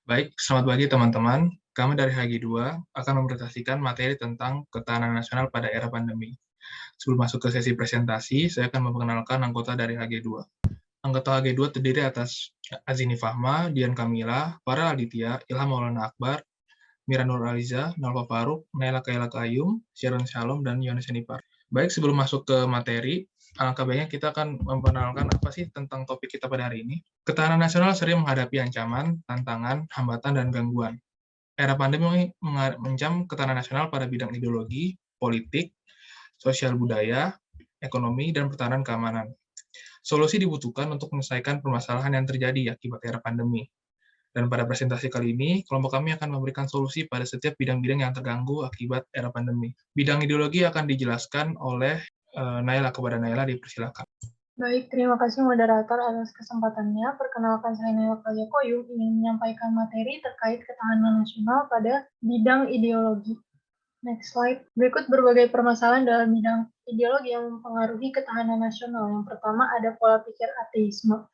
Baik, selamat pagi teman-teman. Kami dari HG2 akan mempresentasikan materi tentang ketahanan nasional pada era pandemi. Sebelum masuk ke sesi presentasi, saya akan memperkenalkan anggota dari HG2. Anggota HG2 terdiri atas Azini Fahma, Dian Kamila, Farel Aditya, Ilham Maulana Akbar, Mira Nur Aliza, Nalfa Faruk, Naila Kaila Kayum, Sharon Shalom, dan Yohanes Yanipar. Baik, sebelum masuk ke materi, alangkah baiknya kita akan memperkenalkan apa sih tentang topik kita pada hari ini. Ketahanan nasional sering menghadapi ancaman, tantangan, hambatan, dan gangguan. Era pandemi mengancam ketahanan nasional pada bidang ideologi, politik, sosial budaya, ekonomi, dan pertahanan keamanan. Solusi dibutuhkan untuk menyelesaikan permasalahan yang terjadi akibat era pandemi. Dan pada presentasi kali ini, kelompok kami akan memberikan solusi pada setiap bidang-bidang yang terganggu akibat era pandemi. Bidang ideologi akan dijelaskan oleh Naila. Kepada Naila, dipersilakan. Baik, terima kasih moderator atas kesempatannya. Perkenalkan, saya Naila Koyum ingin menyampaikan materi terkait ketahanan nasional pada bidang ideologi. Next slide. Berikut berbagai permasalahan dalam bidang ideologi yang mempengaruhi ketahanan nasional. Yang pertama ada pola pikir ateisme.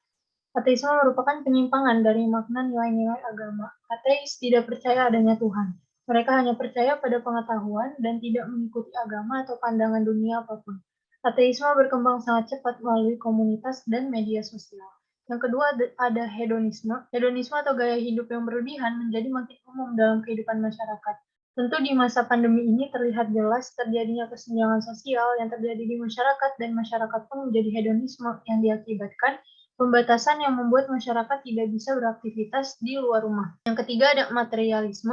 Ateisme merupakan penyimpangan dari makna nilai-nilai agama. Ateis tidak percaya adanya Tuhan. Mereka hanya percaya pada pengetahuan dan tidak mengikuti agama atau pandangan dunia apapun. Ateisme berkembang sangat cepat melalui komunitas dan media sosial. Yang kedua ada hedonisme. Hedonisme atau gaya hidup yang berlebihan menjadi makin umum dalam kehidupan masyarakat. Tentu di masa pandemi ini terlihat jelas terjadinya kesenjangan sosial yang terjadi di masyarakat dan masyarakat pun menjadi hedonisme yang diakibatkan pembatasan yang membuat masyarakat tidak bisa beraktivitas di luar rumah. Yang ketiga ada materialisme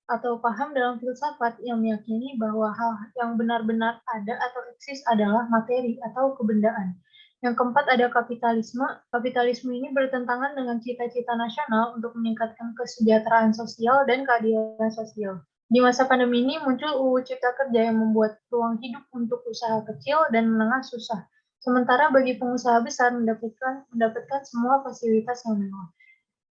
atau paham dalam filsafat yang meyakini bahwa hal yang benar-benar ada atau eksis adalah materi atau kebendaan. Yang keempat ada kapitalisme. Kapitalisme ini bertentangan dengan cita-cita nasional untuk meningkatkan kesejahteraan sosial dan keadilan sosial. Di masa pandemi ini muncul UU Cipta Kerja yang membuat ruang hidup untuk usaha kecil dan menengah susah. Sementara bagi pengusaha besar mendapatkan semua fasilitas yang mewah.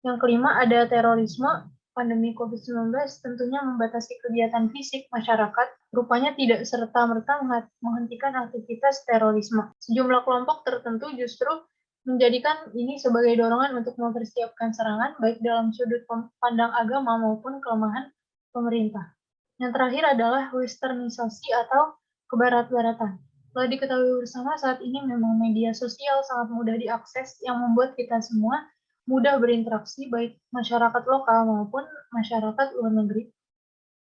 Yang kelima ada terorisme. Pandemi COVID-19 tentunya membatasi kegiatan fisik masyarakat, rupanya tidak serta-merta menghentikan aktivitas terorisme. Sejumlah kelompok tertentu justru menjadikan ini sebagai dorongan untuk mempersiapkan serangan baik dalam sudut pandang agama maupun kelemahan pemerintah. Yang terakhir adalah westernisasi atau kebarat-baratan. Telah diketahui bersama saat ini memang media sosial sangat mudah diakses yang membuat kita semua mudah berinteraksi baik masyarakat lokal maupun masyarakat luar negeri.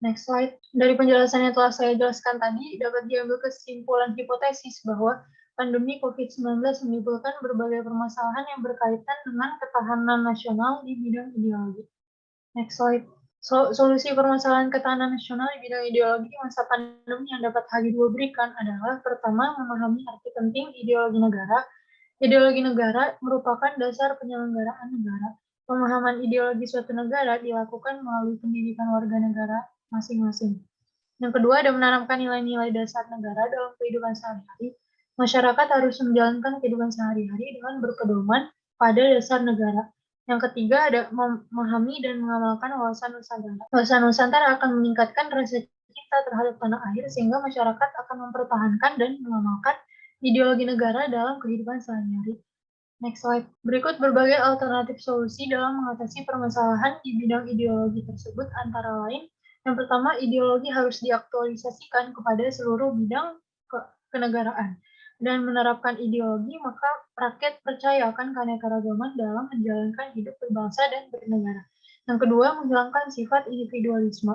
Next slide. Dari penjelasan yang telah saya jelaskan tadi, dapat diambil kesimpulan hipotesis bahwa pandemi COVID-19 menimbulkan berbagai permasalahan yang berkaitan dengan ketahanan nasional di bidang ideologi. Next slide. Solusi permasalahan ketahanan nasional di bidang ideologi masa pandemi yang dapat HG2 berikan adalah pertama, memahami arti penting ideologi negara. Ideologi negara merupakan dasar penyelenggaraan negara. Pemahaman ideologi suatu negara dilakukan melalui pendidikan warga negara masing-masing. Yang kedua, ada menanamkan nilai-nilai dasar negara dalam kehidupan sehari-hari. Masyarakat harus menjalankan kehidupan sehari-hari dengan berpedoman pada dasar negara. Yang ketiga, ada memahami dan mengamalkan wawasan Nusantara. Wawasan Nusantara akan meningkatkan rasa cinta terhadap tanah air sehingga masyarakat akan mempertahankan dan mengamalkan ideologi negara dalam kehidupan sehari-hari. Next slide. Berikut berbagai alternatif solusi dalam mengatasi permasalahan di bidang ideologi tersebut, antara lain, yang pertama, ideologi harus diaktualisasikan kepada seluruh bidang kenegaraan. Dan menerapkan ideologi, maka rakyat percaya akan keanekaragaman dalam menjalankan hidup berbangsa dan bernegara. Yang kedua, menghilangkan sifat individualisme.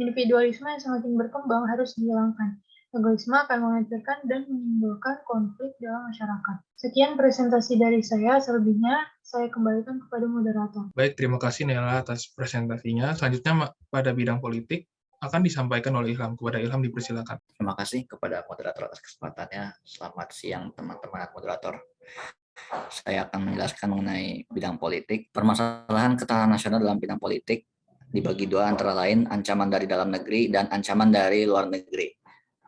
Individualisme yang semakin berkembang harus dihilangkan. Egoisme akan menghancurkan dan menimbulkan konflik dalam masyarakat. Sekian presentasi dari saya, selebihnya saya kembalikan kepada moderator. Baik, terima kasih Naila atas presentasinya. Selanjutnya pada bidang politik akan disampaikan oleh Ilham. Kepada Ilham, dipersilakan. Terima kasih kepada moderator atas kesempatannya. Selamat siang teman-teman moderator. Saya akan menjelaskan mengenai bidang politik. Permasalahan ketahanan nasional dalam bidang politik dibagi dua, antara lain ancaman dari dalam negeri dan ancaman dari luar negeri.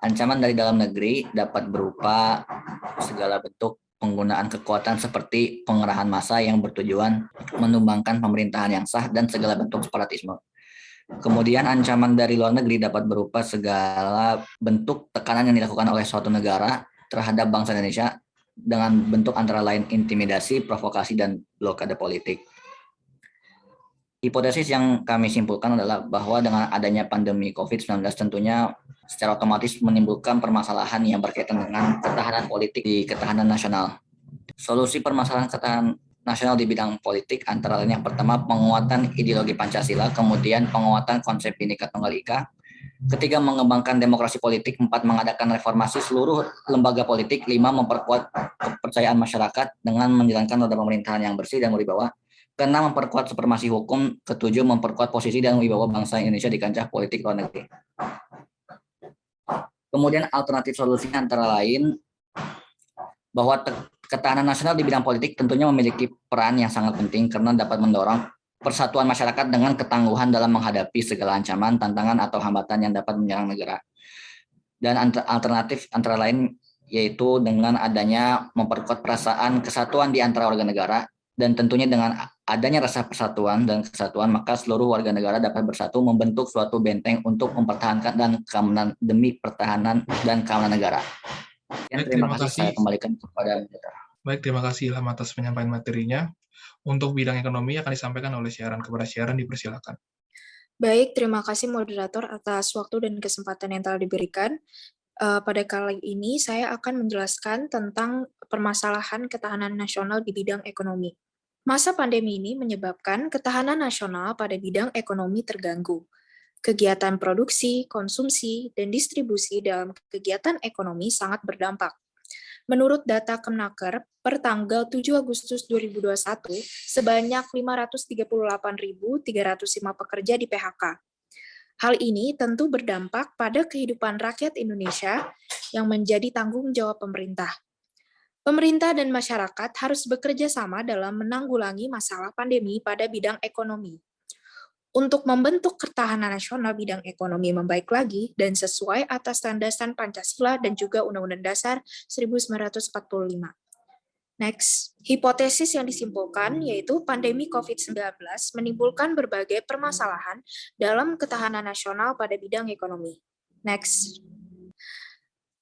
Ancaman dari dalam negeri dapat berupa segala bentuk penggunaan kekuatan seperti pengerahan massa yang bertujuan menumbangkan pemerintahan yang sah dan segala bentuk separatisme. Kemudian ancaman dari luar negeri dapat berupa segala bentuk tekanan yang dilakukan oleh suatu negara terhadap bangsa Indonesia dengan bentuk antara lain intimidasi, provokasi, dan blokade politik. Hipotesis yang kami simpulkan adalah bahwa dengan adanya pandemi COVID-19 tentunya secara otomatis menimbulkan permasalahan yang berkaitan dengan ketahanan politik di ketahanan nasional. Solusi permasalahan ketahanan nasional di bidang politik antara lain yang pertama penguatan ideologi Pancasila, kemudian penguatan konsep Bhinneka Tunggal Ika, ketiga mengembangkan demokrasi politik, empat mengadakan reformasi seluruh lembaga politik, lima memperkuat kepercayaan masyarakat dengan menjalankan roda pemerintahan yang bersih dan berwibawa, keenam memperkuat supremasi hukum, ketujuh memperkuat posisi dan wibawa bangsa Indonesia di kancah politik luar negeri. Kemudian alternatif solusinya antara lain bahwa ketahanan nasional di bidang politik tentunya memiliki peran yang sangat penting karena dapat mendorong persatuan masyarakat dengan ketangguhan dalam menghadapi segala ancaman, tantangan, atau hambatan yang dapat menyerang negara. Dan alternatif antara lain yaitu dengan adanya memperkuat perasaan kesatuan di antara warga negara, dan tentunya dengan adanya rasa persatuan dan kesatuan, maka seluruh warga negara dapat bersatu membentuk suatu benteng untuk mempertahankan dan keamanan demi pertahanan dan keamanan negara. Terima kasih. Saya kembalikan kepada Mitra. Baik, terima kasih Ilham atas penyampaian materinya. Untuk bidang ekonomi akan disampaikan oleh Syaran. Kepada Syaran dipersilakan. Baik, terima kasih moderator atas waktu dan kesempatan yang telah diberikan. Pada kali ini saya akan menjelaskan tentang permasalahan ketahanan nasional di bidang ekonomi. Masa pandemi ini menyebabkan ketahanan nasional pada bidang ekonomi terganggu. Kegiatan produksi, konsumsi, dan distribusi dalam kegiatan ekonomi sangat berdampak. Menurut data Kemnaker, per tanggal 7 Agustus 2021, sebanyak 538.305 pekerja di PHK. Hal ini tentu berdampak pada kehidupan rakyat Indonesia yang menjadi tanggung jawab pemerintah. Pemerintah dan masyarakat harus bekerja sama dalam menanggulangi masalah pandemi pada bidang ekonomi. Untuk membentuk ketahanan nasional bidang ekonomi membaik lagi dan sesuai atas landasan Pancasila dan juga Undang-Undang Dasar 1945. Next, hipotesis yang disimpulkan yaitu pandemi COVID-19 menimbulkan berbagai permasalahan dalam ketahanan nasional pada bidang ekonomi. Next.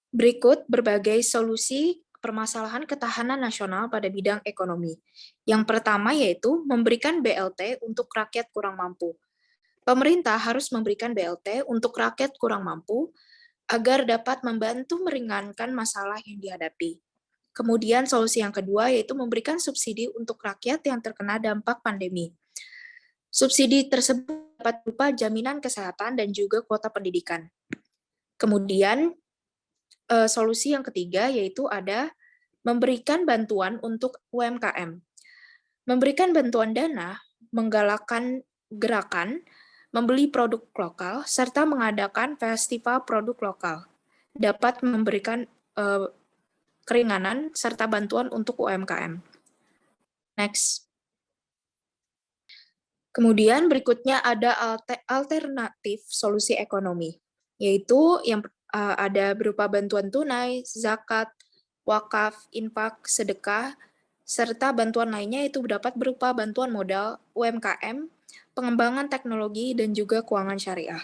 Berikut berbagai solusi permasalahan ketahanan nasional pada bidang ekonomi. Yang pertama yaitu memberikan BLT untuk rakyat kurang mampu. Pemerintah harus memberikan BLT untuk rakyat kurang mampu agar dapat membantu meringankan masalah yang dihadapi. Kemudian solusi yang kedua yaitu memberikan subsidi untuk rakyat yang terkena dampak pandemi. Subsidi tersebut dapat berupa jaminan kesehatan dan juga kuota pendidikan. Kemudian solusi yang ketiga yaitu ada memberikan bantuan untuk UMKM. Memberikan bantuan dana, menggalakkan gerakan, membeli produk lokal, serta mengadakan festival produk lokal. Dapat memberikan keringanan serta bantuan untuk UMKM. Next. Kemudian berikutnya ada alternatif solusi ekonomi, yaitu yang ada berupa bantuan tunai, zakat, wakaf, infak, sedekah, serta bantuan lainnya itu dapat berupa bantuan modal, UMKM, pengembangan teknologi, dan juga keuangan syariah.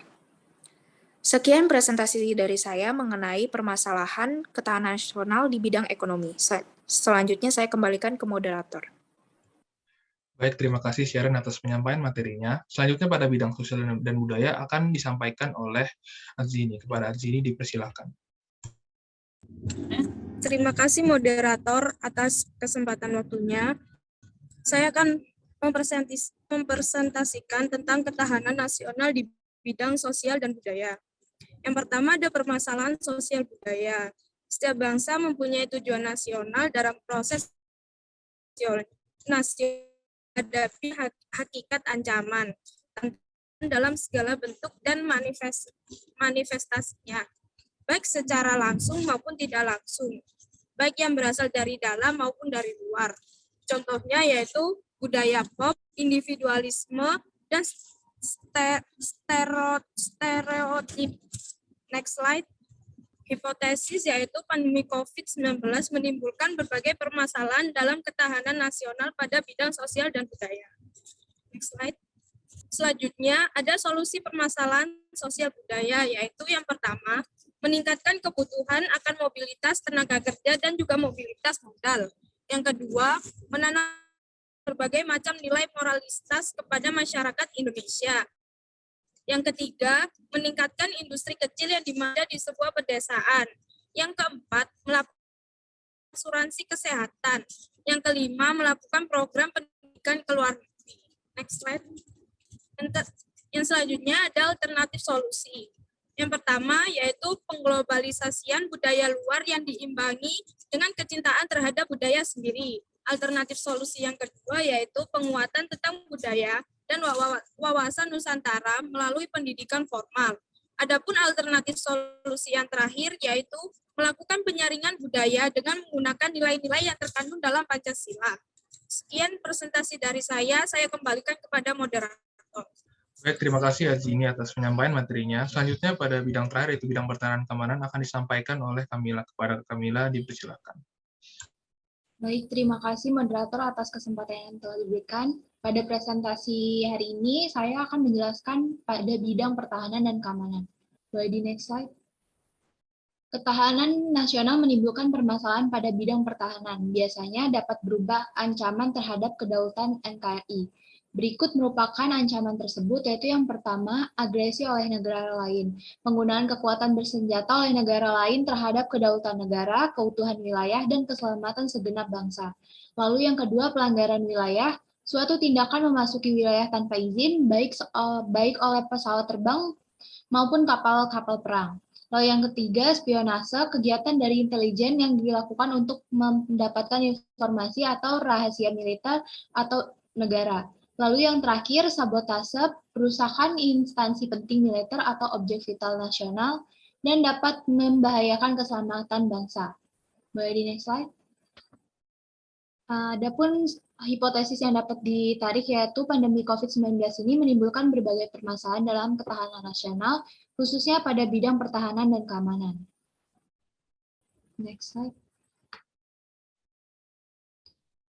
Sekian presentasi dari saya mengenai permasalahan ketahanan nasional di bidang ekonomi. Selanjutnya saya kembalikan ke moderator. Baik, terima kasih Sharon atas penyampaian materinya. Selanjutnya pada bidang sosial dan budaya akan disampaikan oleh Azini. Kepada Azini dipersilakan. Terima kasih moderator atas kesempatan waktunya. Saya akan mempresentasikan tentang ketahanan nasional di bidang sosial dan budaya. Yang pertama ada permasalahan sosial budaya. Setiap bangsa mempunyai tujuan nasional dalam proses nasional menghadapi hakikat ancaman dalam segala bentuk dan manifestasinya, baik secara langsung maupun tidak langsung, baik yang berasal dari dalam maupun dari luar. Contohnya yaitu budaya pop, individualisme, dan stereotip. Next slide. Hipotesis yaitu pandemi COVID-19 menimbulkan berbagai permasalahan dalam ketahanan nasional pada bidang sosial dan budaya. Next slide. Selanjutnya, ada solusi permasalahan sosial budaya, yaitu yang pertama, meningkatkan kebutuhan akan mobilitas tenaga kerja dan juga mobilitas modal. Yang kedua, menanam berbagai macam nilai moralitas kepada masyarakat Indonesia. Yang ketiga, meningkatkan industri kecil yang dimana di sebuah pedesaan. Yang keempat, melakukan asuransi kesehatan. Yang kelima, melakukan program pendidikan ke luar negeri. Next slide. Yang selanjutnya ada alternatif solusi. Yang pertama yaitu pengglobalisasian budaya luar yang diimbangi dengan kecintaan terhadap budaya sendiri. Alternatif solusi yang kedua yaitu penguatan tentang budaya dan wawasan Nusantara melalui pendidikan formal. Adapun alternatif solusi yang terakhir yaitu melakukan penyaringan budaya dengan menggunakan nilai-nilai yang terkandung dalam Pancasila. Sekian presentasi dari saya kembalikan kepada moderator. Baik, terima kasih Azini atas penyampaian materinya. Selanjutnya pada bidang terakhir, yaitu bidang pertahanan keamanan, akan disampaikan oleh Kamila. Kepada Kamila, dipersilakan. Baik, terima kasih moderator atas kesempatan yang telah diberikan. Pada presentasi hari ini, saya akan menjelaskan pada bidang pertahanan dan keamanan. Boleh di next slide. Ketahanan nasional menimbulkan permasalahan pada bidang pertahanan. Biasanya dapat berubah ancaman terhadap kedaulatan NKRI. Berikut merupakan ancaman tersebut, yaitu yang pertama, agresi oleh negara lain. Penggunaan kekuatan bersenjata oleh negara lain terhadap kedaulatan negara, keutuhan wilayah, dan keselamatan segenap bangsa. Lalu yang kedua, pelanggaran wilayah. Suatu tindakan memasuki wilayah tanpa izin, baik oleh pesawat terbang maupun kapal-kapal perang. Lalu yang ketiga, spionase, kegiatan dari intelijen yang dilakukan untuk mendapatkan informasi atau rahasia militer atau negara. Lalu yang terakhir, sabotase, perusakan instansi penting militer atau objek vital nasional, dan dapat membahayakan keselamatan bangsa. Boleh di next slide. Adapun hipotesis yang dapat ditarik yaitu pandemi COVID-19 ini menimbulkan berbagai permasalahan dalam ketahanan nasional, khususnya pada bidang pertahanan dan keamanan. Next slide.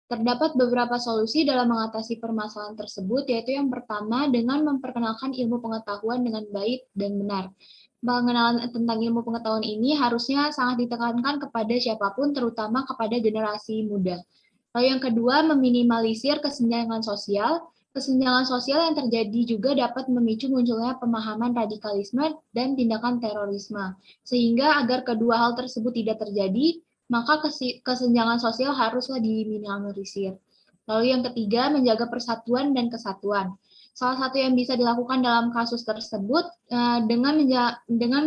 Terdapat beberapa solusi dalam mengatasi permasalahan tersebut, yaitu yang pertama dengan memperkenalkan ilmu pengetahuan dengan baik dan benar. Pengenalan tentang ilmu pengetahuan ini harusnya sangat ditekankan kepada siapapun, terutama kepada generasi muda. Lalu yang kedua, meminimalisir kesenjangan sosial. Kesenjangan sosial yang terjadi juga dapat memicu munculnya pemahaman radikalisme dan tindakan terorisme. Sehingga agar kedua hal tersebut tidak terjadi, maka kesenjangan sosial haruslah diminimalisir. Lalu yang ketiga, menjaga persatuan dan kesatuan. Salah satu yang bisa dilakukan dalam kasus tersebut dengan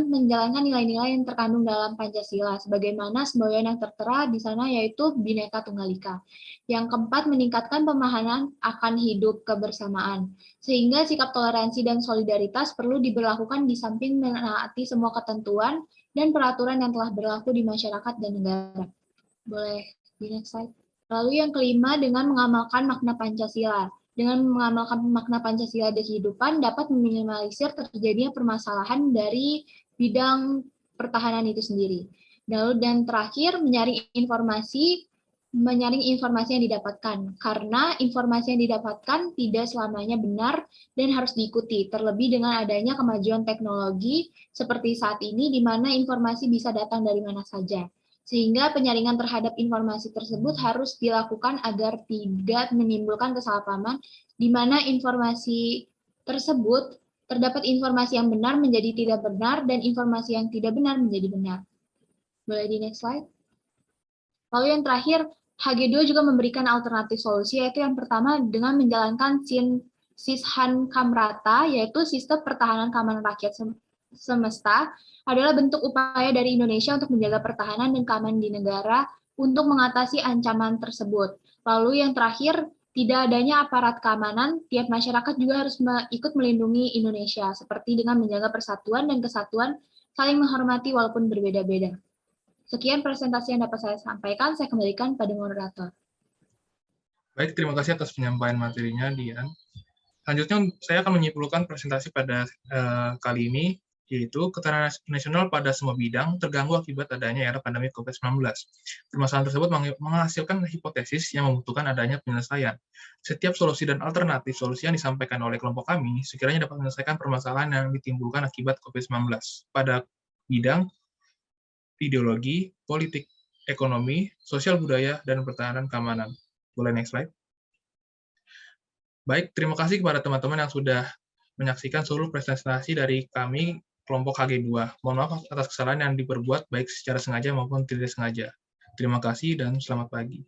menjalankan nilai-nilai yang terkandung dalam Pancasila, sebagaimana semboyan yang tertera di sana yaitu Bhinneka Tunggal Ika. Yang keempat, meningkatkan pemahaman akan hidup kebersamaan, sehingga sikap toleransi dan solidaritas perlu diberlakukan di samping menaati semua ketentuan dan peraturan yang telah berlaku di masyarakat dan negara. Boleh di next slide. Lalu yang kelima, dengan mengamalkan makna Pancasila. Dengan mengamalkan makna Pancasila di kehidupan dapat meminimalisir terjadinya permasalahan dari bidang pertahanan itu sendiri. Lalu dan terakhir, menyaring informasi yang didapatkan, karena informasi yang didapatkan tidak selamanya benar dan harus diikuti, terlebih dengan adanya kemajuan teknologi seperti saat ini, di mana informasi bisa datang dari mana saja. Sehingga penyaringan terhadap informasi tersebut harus dilakukan agar tidak menimbulkan kesalahpahaman, di mana informasi tersebut terdapat informasi yang benar menjadi tidak benar, dan informasi yang tidak benar menjadi benar. Boleh di next slide. Lalu yang terakhir, HG2 juga memberikan alternatif solusi, yaitu yang pertama dengan menjalankan Sishan-Kamrata, yaitu sistem pertahanan keamanan rakyat semesta, adalah bentuk upaya dari Indonesia untuk menjaga pertahanan dan keamanan di negara untuk mengatasi ancaman tersebut. Lalu yang terakhir, tidak adanya aparat keamanan, tiap masyarakat juga harus ikut melindungi Indonesia, seperti dengan menjaga persatuan dan kesatuan, saling menghormati walaupun berbeda-beda. Sekian presentasi yang dapat saya sampaikan, saya kembalikan pada moderator. Baik, terima kasih atas penyampaian materinya, Dian. Selanjutnya, saya akan menyimpulkan presentasi pada kali ini, yaitu ketahanan nasional pada semua bidang terganggu akibat adanya era pandemi COVID-19. Permasalahan tersebut menghasilkan hipotesis yang membutuhkan adanya penyelesaian. Setiap solusi dan alternatif solusi yang disampaikan oleh kelompok kami sekiranya dapat menyelesaikan permasalahan yang ditimbulkan akibat COVID-19 pada bidang ideologi, politik, ekonomi, sosial budaya, dan pertahanan keamanan. Boleh next slide. Baik, terima kasih kepada teman-teman yang sudah menyaksikan seluruh presentasi dari kami kelompok HG2. Mohon maaf atas kesalahan yang diperbuat baik secara sengaja maupun tidak sengaja. Terima kasih dan selamat pagi.